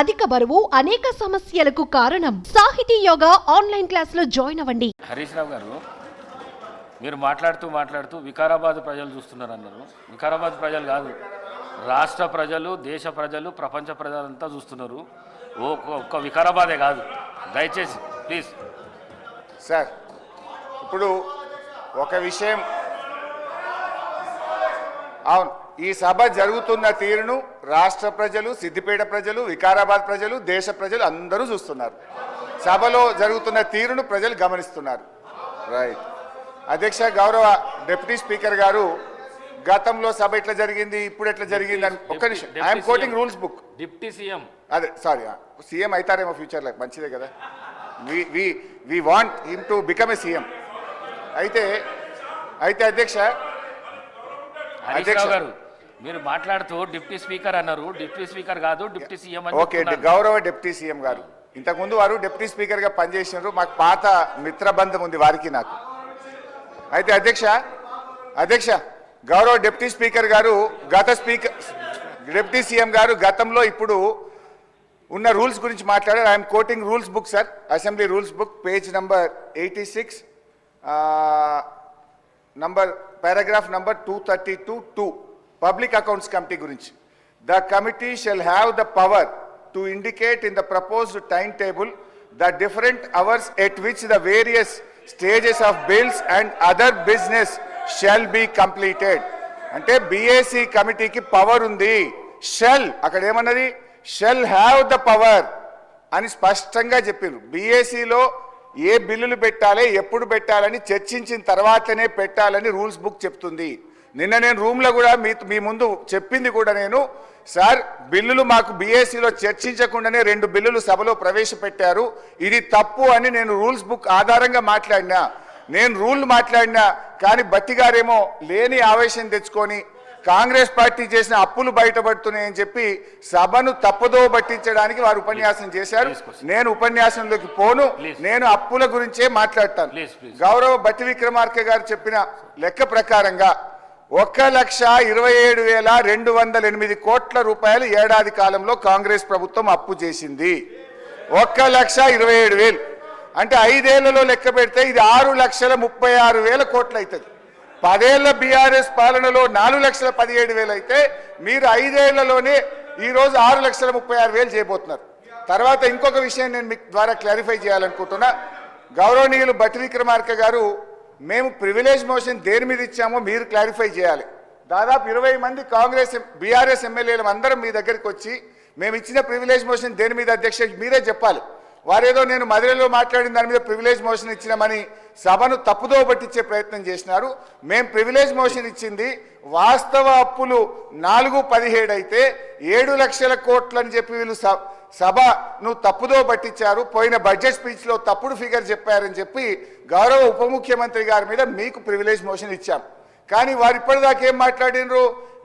అధిక బరువు అనేక సమస్యలకు కారణం. సాహితీ యోగా ఆన్లైన్ క్లాసులో జాయిన్ అవ్వండి. హరీష్ రావు గారు, మీరు మాట్లాడుతూ వికారాబాద్ ప్రజలు చూస్తున్నారు అన్నారు. వికారాబాద్ ప్రజలు కాదు, రాష్ట్ర ప్రజలు, దేశ ప్రజలు, ప్రపంచ ప్రజలంతా చూస్తున్నారు. ఒక్క వికారాబాదే కాదు. దయచేసి ప్లీజ్ సార్, ఇప్పుడు ఒక విషయం, అవును, ఈ సభ జరుగుతున్న తీరును రాష్ట్ర ప్రజలు, సిద్దిపేట ప్రజలు, వికారాబాద్ ప్రజలు, దేశ ప్రజలు అందరూ చూస్తున్నారు. సభలో జరుగుతున్న తీరును ప్రజలు గమనిస్తున్నారు. రైట్. అధ్యక్ష, గౌరవ డిప్యూటీ స్పీకర్ గారు, గతంలో సభ ఎట్లా జరిగింది, ఇప్పుడు ఎట్లా జరిగింది అని ఒక్క నిమిషం. I'm quoting rules book. Deputy CM, అదే సారీ, సీఎం అవుతారేమో ఫ్యూచర్లో, మంచిదే కదా. We want him to become a CM. అయితే అధ్యక్ష, గారు మీరు మాట్లాడుతూ డిప్యూటీ స్పీకర్ అన్నారు. డిప్యూటీ స్పీకర్ కాదు, డిప్యూటీ సీఎం అని. ఓకే, గౌరవ డిప్యూటీ సీఎం గారు, ఇంతకుముందు వారు డిప్యూటీ స్పీకర్ గా పనిచేసినారు. మాకు పాత మిత్రబంధం ఉంది వారికి నాకు. అయితే అధ్యక్ష, గౌరవ డిప్యూటీ స్పీకర్ గారు, డిప్యూటీ సీఎం గారు గతంలో ఇప్పుడు ఉన్న రూల్స్ గురించి మాట్లాడారు. I'm quoting rules book sir, assembly rules book, page number 86, paragraph number 232(2), public accounts committee గురించి. The committee shall have the power to indicate in the proposed time table the different hours at which the various stages of bills and other business shall be completed. అంటే BAC కమిటీకి power ఉంది. Shall, అక్కడ ఏమన్నది, shell have the power అని స్పష్టంగా చెప్పిండ్రు. బిఏసిలో ఏ బిల్లులు పెట్టాలి, ఎప్పుడు పెట్టాలని చర్చించిన తర్వాతనే పెట్టాలని రూల్స్ బుక్ చెప్తుంది. నిన్న నేను రూమ్లో కూడా మీ ముందు చెప్పింది కూడా నేను, సార్ బిల్లులు మాకు బీఏసీలో చర్చించకుండానే 2 బిల్లులు సభలో ప్రవేశపెట్టారు, ఇది తప్పు అని నేను రూల్స్ బుక్ ఆధారంగా మాట్లాడినా. నేను రూల్ మాట్లాడినా కానీ బట్టి గారేమో లేని ఆవేశం తెచ్చుకొని కాంగ్రెస్ పార్టీ చేసిన అప్పులు బయటపడుతున్నాయని చెప్పి సభను తప్పుదో పట్టించడానికి వారు ఉపన్యాసం చేశారు. నేను ఉపన్యాసంలోకి పోను, నేను అప్పుల గురించే మాట్లాడతాను. గౌరవ బట్టి విక్రమార్క గారు చెప్పిన లెక్క ప్రకారంగా 1,27,208 కోట్ల రూపాయలు ఏడాది కాలంలో కాంగ్రెస్ ప్రభుత్వం అప్పు చేసింది. 1,27,000 అంటే 5 ఏళ్లలో లెక్క పెడితే ఇది 6,36,000 కోట్లు అవుతుంది. 10 ఏళ్ల బీఆర్ఎస్ పాలనలో 4,17,000 అయితే మీరు 5 ఏళ్లలోనే ఈరోజు 6,36,000 చేయబోతున్నారు. తర్వాత ఇంకొక విషయం నేను మీకు ద్వారా క్లారిఫై చేయాలనుకుంటున్నా. గౌరవనీయులు బట్టి విక్రమార్క గారు, మేము ప్రివిలేజ్ మోషన్ దేని మీద ఇచ్చామో మీరు క్లారిఫై చేయాలి. దాదాపు 20 మంది కాంగ్రెస్ బీఆర్ఎస్ ఎమ్మెల్యేలు అందరం మీ దగ్గరికి వచ్చి మేము ఇచ్చిన ప్రివిలేజ్ మోషన్ దేని మీద అధ్యక్ష మీరే చెప్పాలి. వారేదో నేను మధురలో మాట్లాడిన దాని మీద ప్రివిలేజ్ మోషన్ ఇచ్చినామని సభను తప్పుదో పట్టించే ప్రయత్నం చేసినారు. మేము ప్రివిలేజ్ మోషన్ ఇచ్చింది వాస్తవ అప్పులు 4,17 అయితే 7 లక్షల కోట్లు అని చెప్పి వీళ్ళు సభను తప్పుదో పట్టించారు. పోయిన బడ్జెట్ స్పీచ్లో తప్పుడు ఫిగర్ చెప్పారని చెప్పి గౌరవ ఉప ముఖ్యమంత్రి గారి మీద మీకు ప్రివిలేజ్ మోషన్ ఇచ్చాం. కానీ వారు ఇప్పటిదాకా ఏం మాట్లాడినరు,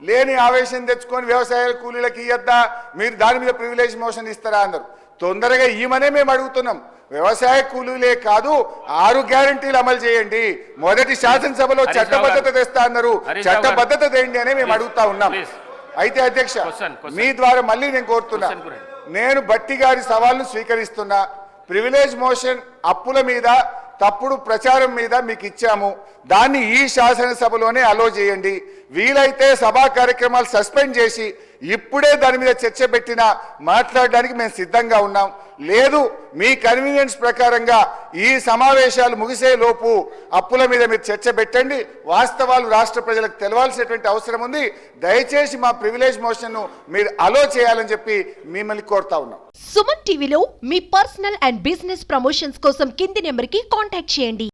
లేని ఆవేశం తెచ్చుకొని వ్యవసాయ కూలీలకు ఇయ్యద్దా, మీరు దాని మీద ప్రివిలేజ్ మోషన్ ఇస్తారా అన్నారు. తొందరగా ఈమనే మేము అడుగుతున్నాం. వ్యవసాయ కూలీలే కాదు, 6 గ్యారంటీలు అమలు చేయండి. మొదటి శాసనసభలో చట్టబద్ధత తెస్తా అన్నారు, చట్టబద్ధత తేండి అనే మేము అడుగుతా ఉన్నాం. అయితే అధ్యక్ష, మీ ద్వారా మళ్ళీ నేను కోరుతున్నా, నేను బట్టి గారి సవాల్ను స్వీకరిస్తున్నా. ప్రివిలేజ్ మోషన్ అప్పుల మీద, తప్పుడు ప్రచారం మీద మీకు ఇచ్చాము, దాన్ని ఈ శాసనసభలోనే అలో చేయండి. వీలైతే సభా కార్యక్రమాలు సస్పెండ్ చేసి ఇప్పుడే దాని మీద చర్చ పెట్టినా మాట్లాడడానికి మేము సిద్ధంగా ఉన్నాం. లేదు, మీ కన్వీనియన్స్ ప్రకారంగా ఈ సమావేశాలు ముగిసే లోపు అప్పుల మీద మీరు చర్చ పెట్టండి. వాస్తవాలు రాష్ట్ర ప్రజలకు తెలవాల్సినటువంటి అవసరం ఉంది. దయచేసి మా ప్రివిలేజ్ మోషన్ను మీరు అలో చేయాలని చెప్పి మిమ్మల్ని కోరుతా ఉన్నాం. సుమన్ టీవీలో మీ పర్సనల్ అండ్ బిజినెస్ ప్రమోషన్స్ కోసం కింది నెంబర్కి కాంటాక్ట్ చేయండి.